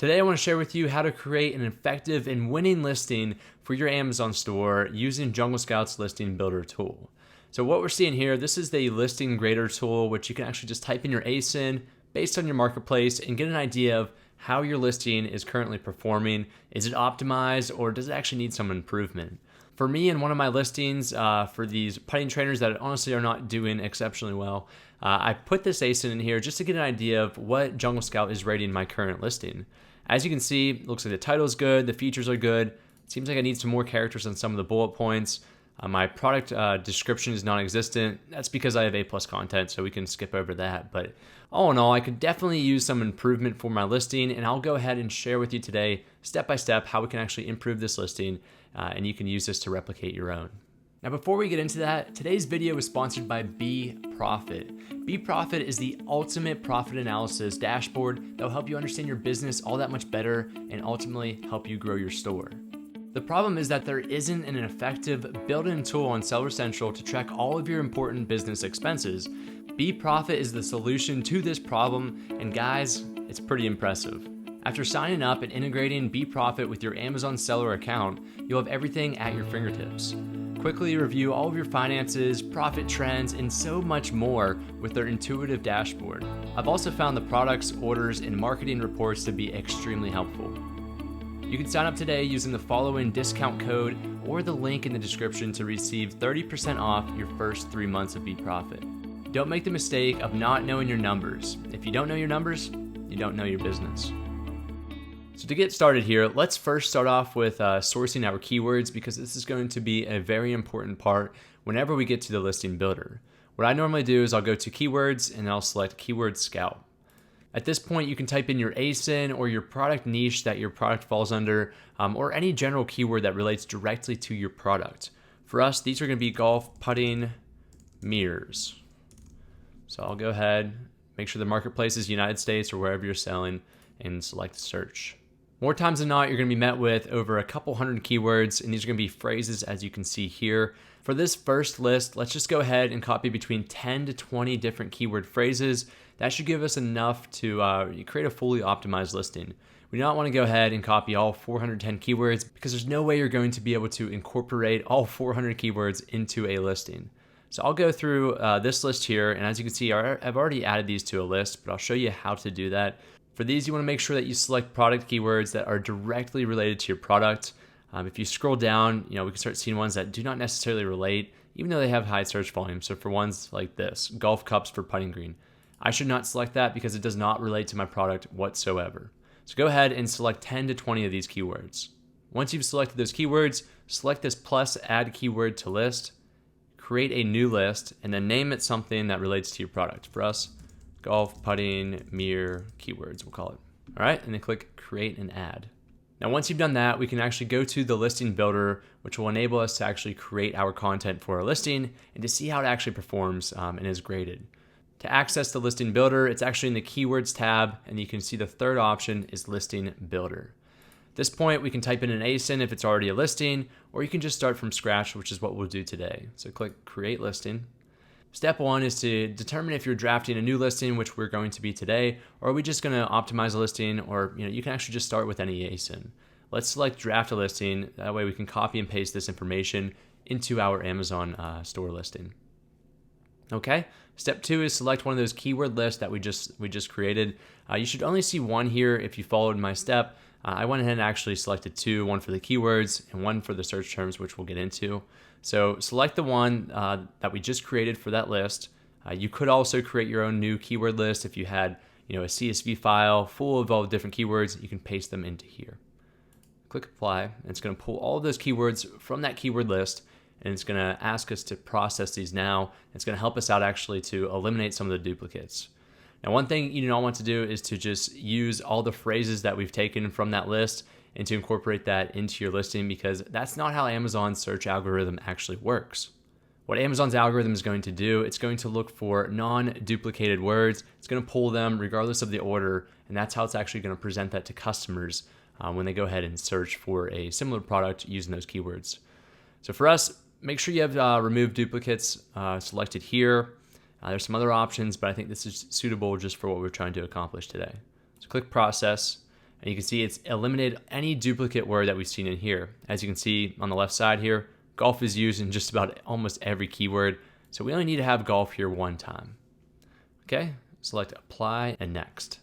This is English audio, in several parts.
Today I want to share with you how to create an effective and winning listing for your Amazon store using Jungle Scout's listing builder tool. So what we're seeing here, this is the listing grader tool, which you can actually just type in your ASIN based on your marketplace and get an idea of how your listing is currently performing. Is it optimized or does it actually need some improvement? For me, in one of my listings for these putting trainers that honestly are not doing exceptionally well, I put this ASIN in here just to get an idea of what Jungle Scout is rating my current listing. As you can see, it looks like the title is good, the features are good. It seems like I need some more characters on some of the bullet points. My product description is non-existent. That's because I have A+ content, so we can skip over that. But all in all, I could definitely use some improvement for my listing, and I'll go ahead and share with you today, step by step, how we can actually improve this listing, and you can use this to replicate your own. Now, before we get into that, today's video is sponsored by BeProfit. BeProfit is the ultimate profit analysis dashboard that will help you understand your business all that much better and ultimately help you grow your store. The problem is that there isn't an effective built-in tool on Seller Central to track all of your important business expenses. BeProfit is the solution to this problem, and guys, it's pretty impressive. After signing up and integrating BeProfit with your Amazon seller account, you'll have everything at your fingertips. Quickly review all of your finances, profit trends, and so much more with their intuitive dashboard. I've also found the products, orders, and marketing reports to be extremely helpful. You can sign up today using the following discount code or the link in the description to receive 30% off your first 3 months of BeProfit. Don't make the mistake of not knowing your numbers. If you don't know your numbers, you don't know your business. So to get started here, let's first start off with sourcing our keywords, because this is going to be a very important part whenever we get to the listing builder. What I normally do is I'll go to keywords and I'll select Keyword Scout. At this point, you can type in your ASIN or your product niche that your product falls under, or any general keyword that relates directly to your product. For us, these are going to be golf, putting, mirrors. So I'll go ahead, make sure the marketplace is United States or wherever you're selling, and select search. More times than not, you're going to be met with over a couple hundred keywords, and these are going to be phrases, as you can see here. For this first list, let's just go ahead and copy between 10 to 20 different keyword phrases. That should give us enough to create a fully optimized listing. We do not want to go ahead and copy all 410 keywords, because there's no way you're going to be able to incorporate all 400 keywords into a listing. So I'll go through this list here, and as you can see, I've already added these to a list, but I'll show you how to do that. For these, you want to make sure that you select product keywords that are directly related to your product. If you scroll down, we can start seeing ones that do not necessarily relate, even though they have high search volume. So for ones like this, golf cups for putting green, I should not select that because it does not relate to my product whatsoever. So go ahead and select 10 to 20 of these keywords. Once you've selected those keywords, select this plus add keyword to list, create a new list, and then name it something that relates to your product. For us, golf, putting, mirror, keywords, we'll call it. All right, and then click create and add. Now, once you've done that, we can actually go to the listing builder, which will enable us to actually create our content for our listing and to see how it actually performs and is graded. To access the listing builder, it's actually in the keywords tab, and you can see the third option is listing builder. At this point, we can type in an ASIN if it's already a listing, or you can just start from scratch, which is what we'll do today. So click create listing. Step one is to determine if you're drafting a new listing, which we're going to be today, or are we just going to optimize a listing, or you can actually just start with any ASIN. Let's select draft a listing. That way we can copy and paste this information into our Amazon store listing. Okay. Step two is select one of those keyword lists that we just created. You should only see one here if you followed my step. I went ahead and actually selected two, one for the keywords and one for the search terms, which we'll get into. So select the one that we just created for that list. You could also create your own new keyword list. If you had a CSV file full of all the different keywords, you can paste them into here. Click apply, and it's going to pull all of those keywords from that keyword list, and it's going to ask us to process these now. It's going to help us out actually to eliminate some of the duplicates. Now, one thing you do not want to do is to just use all the phrases that we've taken from that list and to incorporate that into your listing, because that's not how Amazon's search algorithm actually works. What Amazon's algorithm is going to do, it's going to look for non-duplicated words. It's going to pull them regardless of the order, and that's how it's actually going to present that to customers when they go ahead and search for a similar product using those keywords. So for us, make sure you have remove duplicates selected here. There's some other options, but I think this is suitable just for what we're trying to accomplish today. So click process. And you can see it's eliminated any duplicate word that we've seen in here. As you can see on the left side here, golf is used in just about almost every keyword. So we only need to have golf here one time. Okay, select apply and next.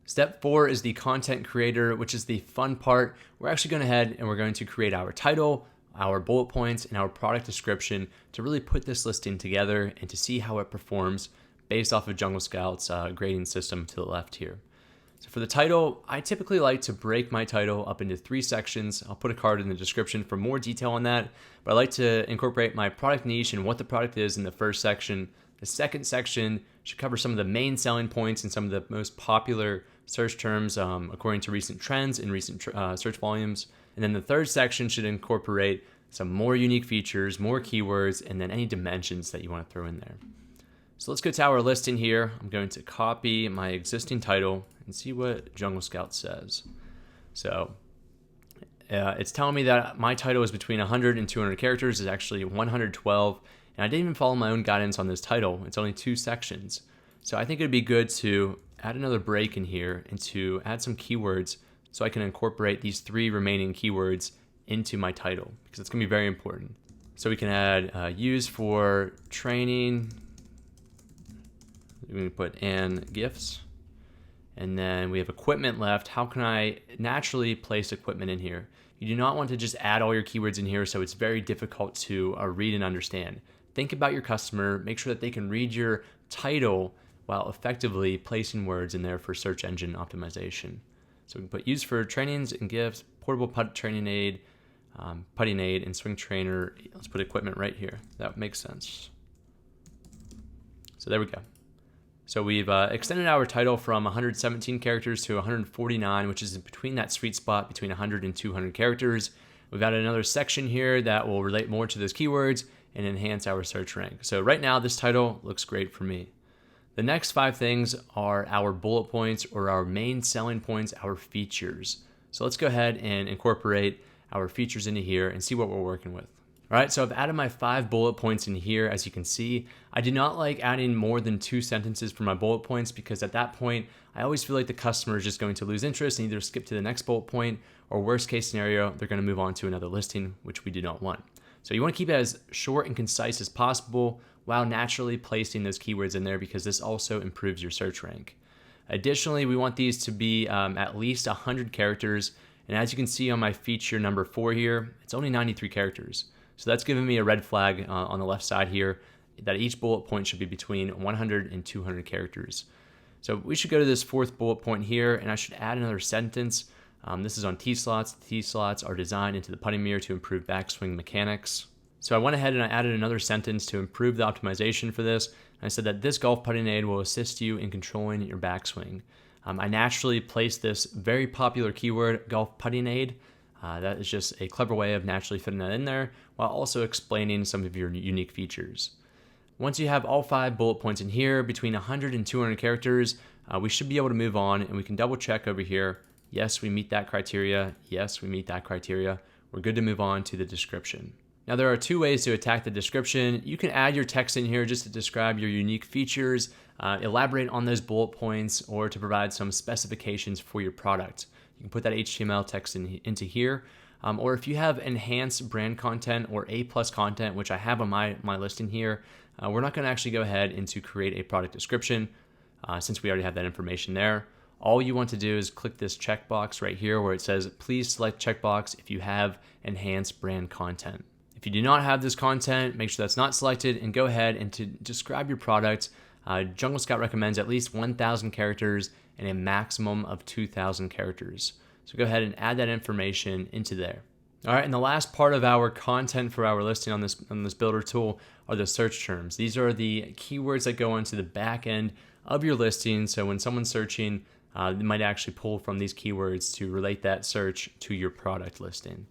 Step 4 is the content creator, which is the fun part. We're actually going ahead and we're going to create our title, our bullet points, and our product description to really put this listing together and to see how it performs based off of Jungle Scout's grading system to the left here. So for the title, I typically like to break my title up into 3 sections. I'll put a card in the description for more detail on that, but I like to incorporate my product niche and what the product is in the first section. The second section should cover some of the main selling points and some of the most popular search terms according to recent trends and recent search volumes. And then the third section should incorporate some more unique features, more keywords, and then any dimensions that you want to throw in there. So let's go to our listing here. I'm going to copy my existing title and see what Jungle Scout says. So it's telling me that my title is between 100 and 200 characters. It's actually 112. And I didn't even follow my own guidance on this title. It's only 2 sections. So I think it'd be good to add another break in here and to add some keywords so I can incorporate these 3 remaining keywords into my title, because it's going to be very important. So we can add use for training. We can put and gifts. And then we have equipment left. How can I naturally place equipment in here? You do not want to just add all your keywords in here so it's very difficult to read and understand. Think about your customer. Make sure that they can read your title while effectively placing words in there for search engine optimization. So we can put use for trainings and gifts, portable putt training aid, putting aid, and swing trainer. Let's put equipment right here. That makes sense. So there we go. So we've extended our title from 117 characters to 149, which is between that sweet spot between 100 and 200 characters. We've added another section here that will relate more to those keywords and enhance our search rank. So right now, this title looks great for me. The next 5 things are our bullet points, or our main selling points, our features. So let's go ahead and incorporate our features into here and see what we're working with. All right, so I've added my 5 bullet points in here. As you can see, I do not like adding more than 2 sentences for my bullet points, because at that point, I always feel like the customer is just going to lose interest and either skip to the next bullet point, or worst case scenario, they're going to move on to another listing, which we do not want. So you want to keep it as short and concise as possible while naturally placing those keywords in there, because this also improves your search rank. Additionally, we want these to be at least 100 characters. And as you can see on my feature number 4 here, it's only 93 characters. So that's giving me a red flag on the left side here that each bullet point should be between 100 and 200 characters. So we should go to this 4th bullet point here, and I should add another sentence. This is on tee slots. Tee slots are designed into the putting mirror to improve backswing mechanics. So I went ahead and I added another sentence to improve the optimization for this. And I said that this golf putting aid will assist you in controlling your backswing. I naturally placed this very popular keyword, golf putting aid. That is just a clever way of naturally fitting that in there while also explaining some of your unique features. Once you have all 5 bullet points in here between 100 and 200 characters, we should be able to move on, and we can double check over here. Yes, we meet that criteria. Yes, we meet that criteria. We're good to move on to the description. Now, there are 2 ways to attack the description. You can add your text in here just to describe your unique features, elaborate on those bullet points, or to provide some specifications for your product. You can put that HTML text into here. Or if you have enhanced brand content or A+ content, which I have on my listing here, we're not going to actually go ahead and to create a product description since we already have that information there. All you want to do is click this checkbox right here where it says, please select checkbox if you have enhanced brand content. If you do not have this content, make sure that's not selected and go ahead and to describe your product. Jungle Scout recommends at least 1,000 characters and a maximum of 2,000 characters. So go ahead and add that information into there. All right, and the last part of our content for our listing on this builder tool are the search terms. These are the keywords that go into the back end of your listing. So when someone's searching, they might actually pull from these keywords to relate that search to your product listing.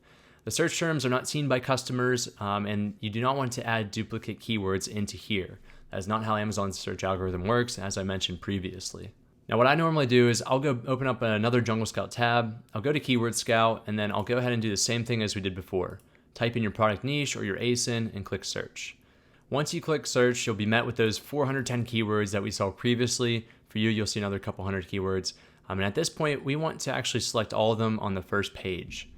The search terms are not seen by customers, and you do not want to add duplicate keywords into here. That is not how Amazon's search algorithm works, as I mentioned previously. Now, what I normally do is I'll go open up another Jungle Scout tab, I'll go to Keyword Scout, and then I'll go ahead and do the same thing as we did before. Type in your product niche or your ASIN and click search. Once you click search, you'll be met with those 410 keywords that we saw previously. For you, you'll see another couple hundred keywords. And at this point, we want to actually select all of them on the first page.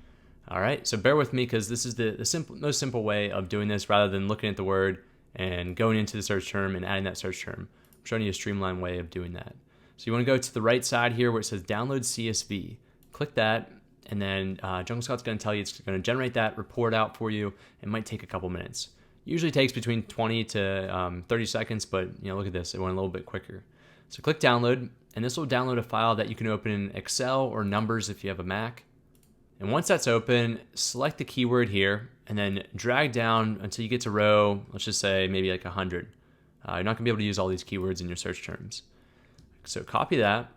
All right, so bear with me because this is the most simple way of doing this rather than looking at the word and going into the search term and adding that search term. I'm showing you a streamlined way of doing that. So you want to go to the right side here where it says download CSV. Click that, and then Jungle Scout's going to tell you it's going to generate that report out for you. It might take a couple minutes. Usually takes between 20 to 30 seconds, but look at this, it went a little bit quicker. So click download, and this will download a file that you can open in Excel or Numbers if you have a Mac. And once that's open, select the keyword here and then drag down until you get to row, let's just say maybe like 100. You're not gonna be able to use all these keywords in your search terms. So copy that.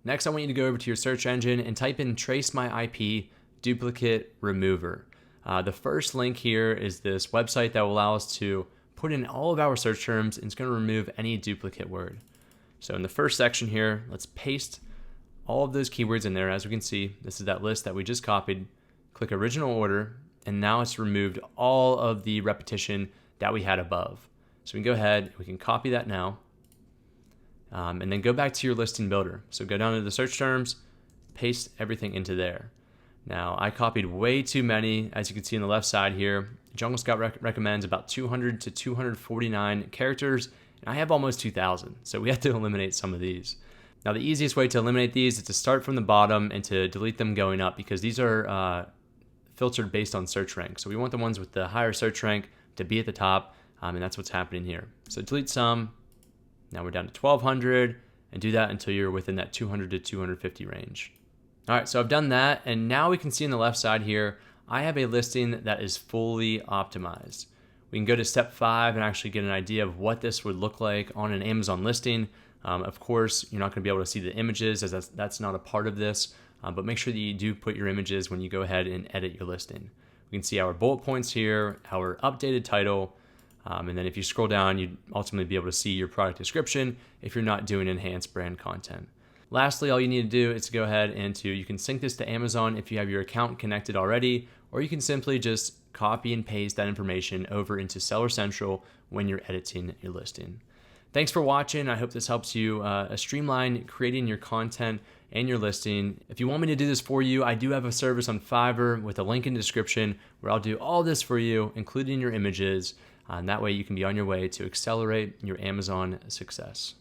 Next, I want you to go over to your search engine and type in trace my IP duplicate remover. The first link here is this website that will allow us to put in all of our search terms, and it's gonna remove any duplicate word. So in the first section here, let's paste all of those keywords in there. As we can see, this is that list that we just copied. Click original order, and now it's removed all of the repetition that we had above. So we can go ahead, we can copy that now, and then go back to your listing builder. So go down to the search terms, paste everything into there. Now I copied way too many, as you can see on the left side here. Jungle Scout recommends about 200 to 249 characters, and I have almost 2,000, so we have to eliminate some of these. Now the easiest way to eliminate these is to start from the bottom and to delete them going up, because these are filtered based on search rank. So we want the ones with the higher search rank to be at the top, and that's what's happening here. So delete some. Now we're down to 1,200, and do that until you're within that 200 to 250 range. All right, so I've done that, and now we can see on the left side here, I have a listing that is fully optimized. We can go to step 5 and actually get an idea of what this would look like on an Amazon listing. Of course, you're not going to be able to see the images, as that's not a part of this, but make sure that you do put your images when you go ahead and edit your listing. We can see our bullet points here, our updated title, and then if you scroll down, you'd ultimately be able to see your product description if you're not doing enhanced brand content. Lastly, all you need to do is to go ahead and you can sync this to Amazon if you have your account connected already, or you can simply just copy and paste that information over into Seller Central when you're editing your listing. Thanks for watching. I hope this helps you streamline creating your content and your listing. If you want me to do this for you, I do have a service on Fiverr with a link in the description where I'll do all this for you, including your images. And that way you can be on your way to accelerate your Amazon success.